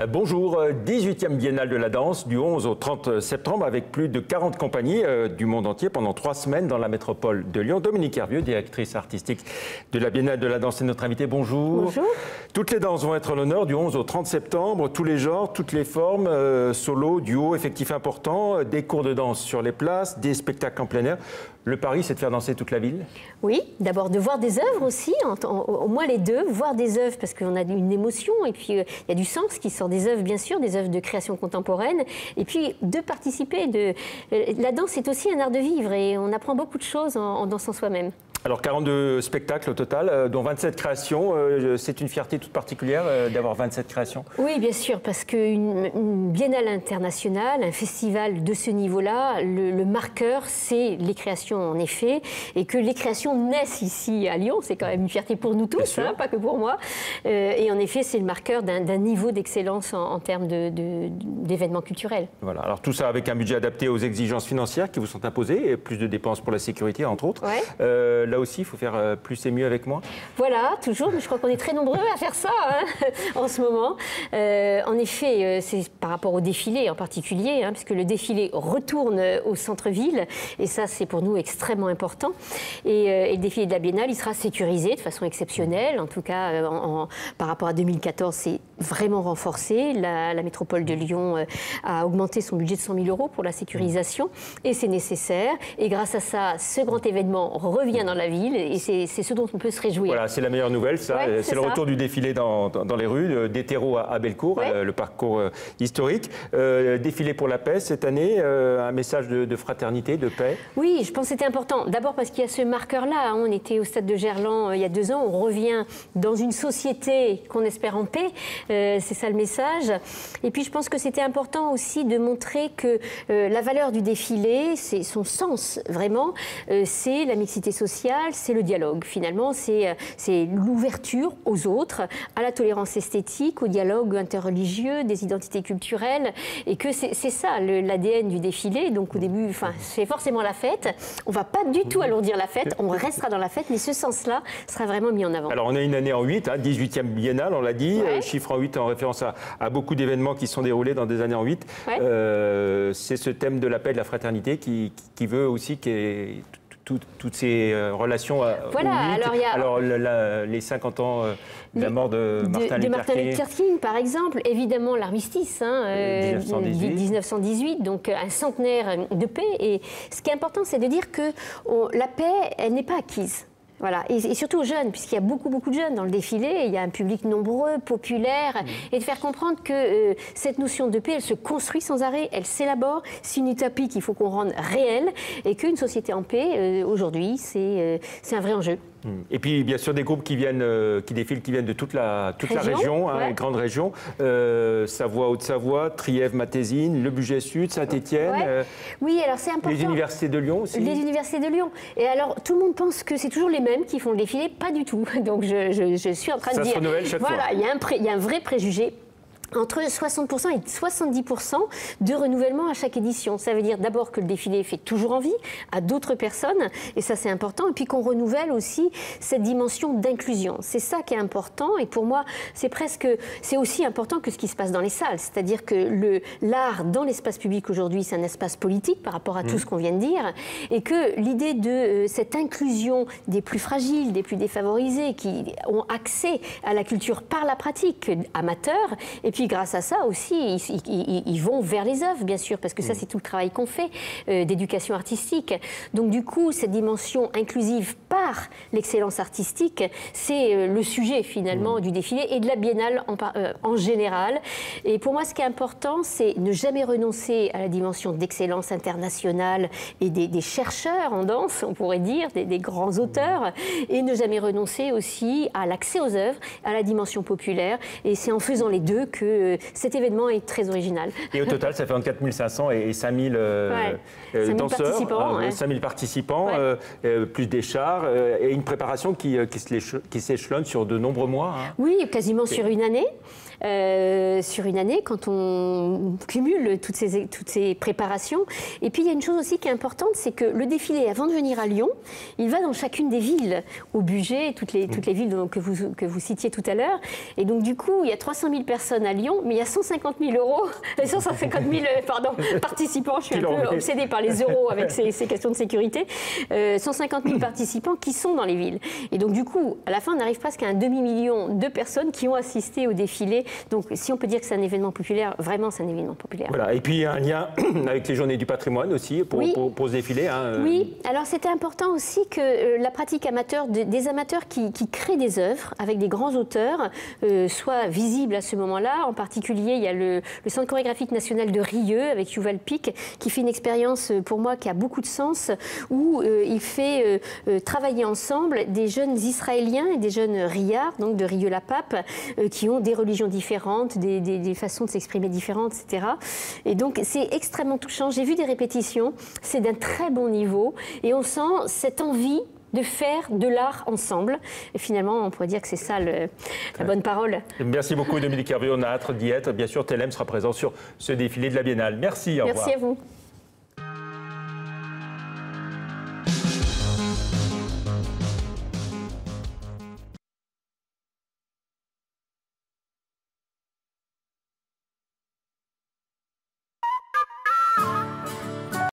Bonjour, 18e Biennale de la danse du 11 au 30 septembre avec plus de 40 compagnies du monde entier pendant 3 semaines dans la métropole de Lyon. Dominique Hervieux, directrice artistique de la Biennale de la danse, est notre invitée. Bonjour. Bonjour. Toutes les danses vont être à l'honneur du 11 au 30 septembre, tous les genres, toutes les formes, solo, duo, effectif important, des cours de danse sur les places, des spectacles en plein air. Le pari, c'est de faire danser toute la ville? Oui, d'abord de voir des œuvres aussi, au moins les deux, voir des œuvres parce qu'on a une émotion et puis il y a du sens qui sort des œuvres, bien sûr, des œuvres de création contemporaine, et puis de participer. La danse, c'est aussi un art de vivre et on apprend beaucoup de choses en dansant soi-même. Alors 42 spectacles au total, dont 27 créations. C'est une fierté toute particulière d'avoir 27 créations? Oui, bien sûr, parce qu'une biennale internationale, un festival de ce niveau-là, le marqueur, c'est les créations en effet, et que les créations naissent ici à Lyon, c'est quand même une fierté pour nous tous, hein, pas que pour moi. Et en effet, c'est le marqueur d'un niveau d'excellence en termes d'événements culturels. Voilà, alors tout ça avec un budget adapté aux exigences financières qui vous sont imposées, et plus de dépenses pour la sécurité, entre autres. Ouais. Là aussi, il faut faire plus et mieux avec moins. Voilà, toujours, mais je crois qu'on est très nombreux à faire ça hein, en ce moment. En effet, c'est par rapport au défilé en particulier, hein, puisque le défilé retourne au centre-ville, et ça, c'est pour nous extrêmement important. Et le défilé de la Biennale, il sera sécurisé de façon exceptionnelle. En tout cas, par rapport à 2014, c'est vraiment renforcé. La métropole de Lyon a augmenté son budget de 100 000 € pour la sécurisation, et c'est nécessaire. Et grâce à ça, ce grand événement revient dans la ville, et c'est ce dont on peut se réjouir. Voilà, c'est la meilleure nouvelle, ça. Ouais, c'est le retour du défilé dans les rues, des terreaux à Bellecour, ouais. Le parcours historique. Défilé pour la paix cette année, un message de fraternité, de paix. Oui, je pense que c'était important. D'abord parce qu'il y a ce marqueur-là. On était au stade de Gerland il y a 2 ans. On revient dans une société qu'on espère en paix. C'est ça le message. Et puis je pense que c'était important aussi de montrer que la valeur du défilé, c'est son sens vraiment, c'est la mixité sociale, c'est le dialogue. Finalement, c'est l'ouverture aux autres, à la tolérance esthétique, au dialogue interreligieux, des identités culturelles. Et que c'est ça l'ADN du défilé. Donc au début, c'est forcément la fête. On ne va pas du tout alourdir la fête, on restera dans la fête, mais ce sens-là sera vraiment mis en avant. Alors on a une année en 8, hein, 18e biennale, on l'a dit, ouais. Chiffre en 8 en référence à beaucoup d'événements qui se sont déroulés dans des années en 8. Ouais. C'est ce thème de la paix et de la fraternité qui veut aussi qu'il y ait toutes ces relations voilà, alors les 50 ans de la mort de Martin Luther King, par exemple, évidemment l'armistice, hein, 1918, donc un centenaire de paix. Et ce qui est important, c'est de dire que la paix, elle n'est pas acquise. Voilà, et surtout aux jeunes, puisqu'il y a beaucoup de jeunes dans le défilé, il y a un public nombreux, populaire, et de faire comprendre que cette notion de paix, elle se construit sans arrêt, elle s'élabore, c'est une utopie qu'il faut qu'on rende réelle, et qu'une société en paix, aujourd'hui, c'est un vrai enjeu. Et puis, bien sûr, des groupes qui défilent, qui viennent de toute la région, hein, ouais. Grande région, Savoie, Haute-Savoie, Trièves, Matésine, le Budget Sud, Saint-Étienne. Ouais. Oui, alors c'est important. Les universités de Lyon aussi. Les universités de Lyon. Et alors, tout le monde pense que c'est toujours les mêmes qui font le défilé, pas du tout. Donc, je suis en train de dire... Ça se renouvelle chaque fois. Voilà, il y a un vrai préjugé. Entre 60% et 70% de renouvellement à chaque édition. Ça veut dire d'abord que le défilé fait toujours envie à d'autres personnes, et ça c'est important, et puis qu'on renouvelle aussi cette dimension d'inclusion. C'est ça qui est important, et pour moi c'est aussi important que ce qui se passe dans les salles. C'est-à-dire que l'art dans l'espace public aujourd'hui, c'est un espace politique par rapport à tout ce qu'on vient de dire, et que l'idée de cette inclusion des plus fragiles, des plus défavorisés, qui ont accès à la culture par la pratique amateur, et puis grâce à ça aussi, ils vont vers les œuvres, bien sûr, parce que ça, c'est tout le travail qu'on fait d'éducation artistique. Donc, du coup, cette dimension inclusive par l'excellence artistique, c'est le sujet, finalement, du défilé et de la biennale en général. Et pour moi, ce qui est important, c'est ne jamais renoncer à la dimension d'excellence internationale et des chercheurs en danse, on pourrait dire, des grands auteurs, et ne jamais renoncer aussi à l'accès aux œuvres, à la dimension populaire. Et c'est en faisant les deux que cet événement est très original. Et au total, ça fait entre 4 500 et 5 000 danseurs, 5 000 participants, plus des chars, et une préparation qui s'échelonne sur de nombreux mois. Hein. Oui, quasiment sur une année. sur une année quand on cumule toutes ces préparations. Et puis il y a une chose aussi qui est importante, c'est que le défilé, avant de venir à Lyon, il va dans chacune des villes, au budget, toutes les villes que vous citiez tout à l'heure. Et donc du coup, il y a 300 000 personnes à Lyon, mais il y a 150 000 participants. Je suis un peu obsédée par les euros avec ces questions de sécurité. 150 000 participants qui sont dans les villes. Et donc du coup, à la fin, on arrive presque à un demi-million de personnes qui ont assisté au défilé. Donc si on peut dire que c'est un événement populaire, vraiment c'est un événement populaire. Voilà. Et puis il y a un lien avec les Journées du patrimoine aussi pour ce défilé. Oui, alors c'était important aussi que la pratique amateur, des amateurs qui créent des œuvres avec des grands auteurs soit visible à ce moment-là. En particulier, il y a le Centre chorégraphique national de Rieux avec Yuval Pic qui fait une expérience pour moi qui a beaucoup de sens où il fait travailler ensemble des jeunes Israéliens et des jeunes Riards, donc de Rieux-la-Pape, qui ont des religions différentes, des façons de s'exprimer différentes, etc. Et donc c'est extrêmement touchant. J'ai vu des répétitions, c'est d'un très bon niveau et on sent cette envie de faire de l'art ensemble. Et finalement, on pourrait dire que c'est ça la bonne parole. Merci beaucoup Dominique Hervé, on a hâte d'y être. Bien sûr, TLM sera présent sur ce défilé de la Biennale. Merci, au revoir. Merci à vous.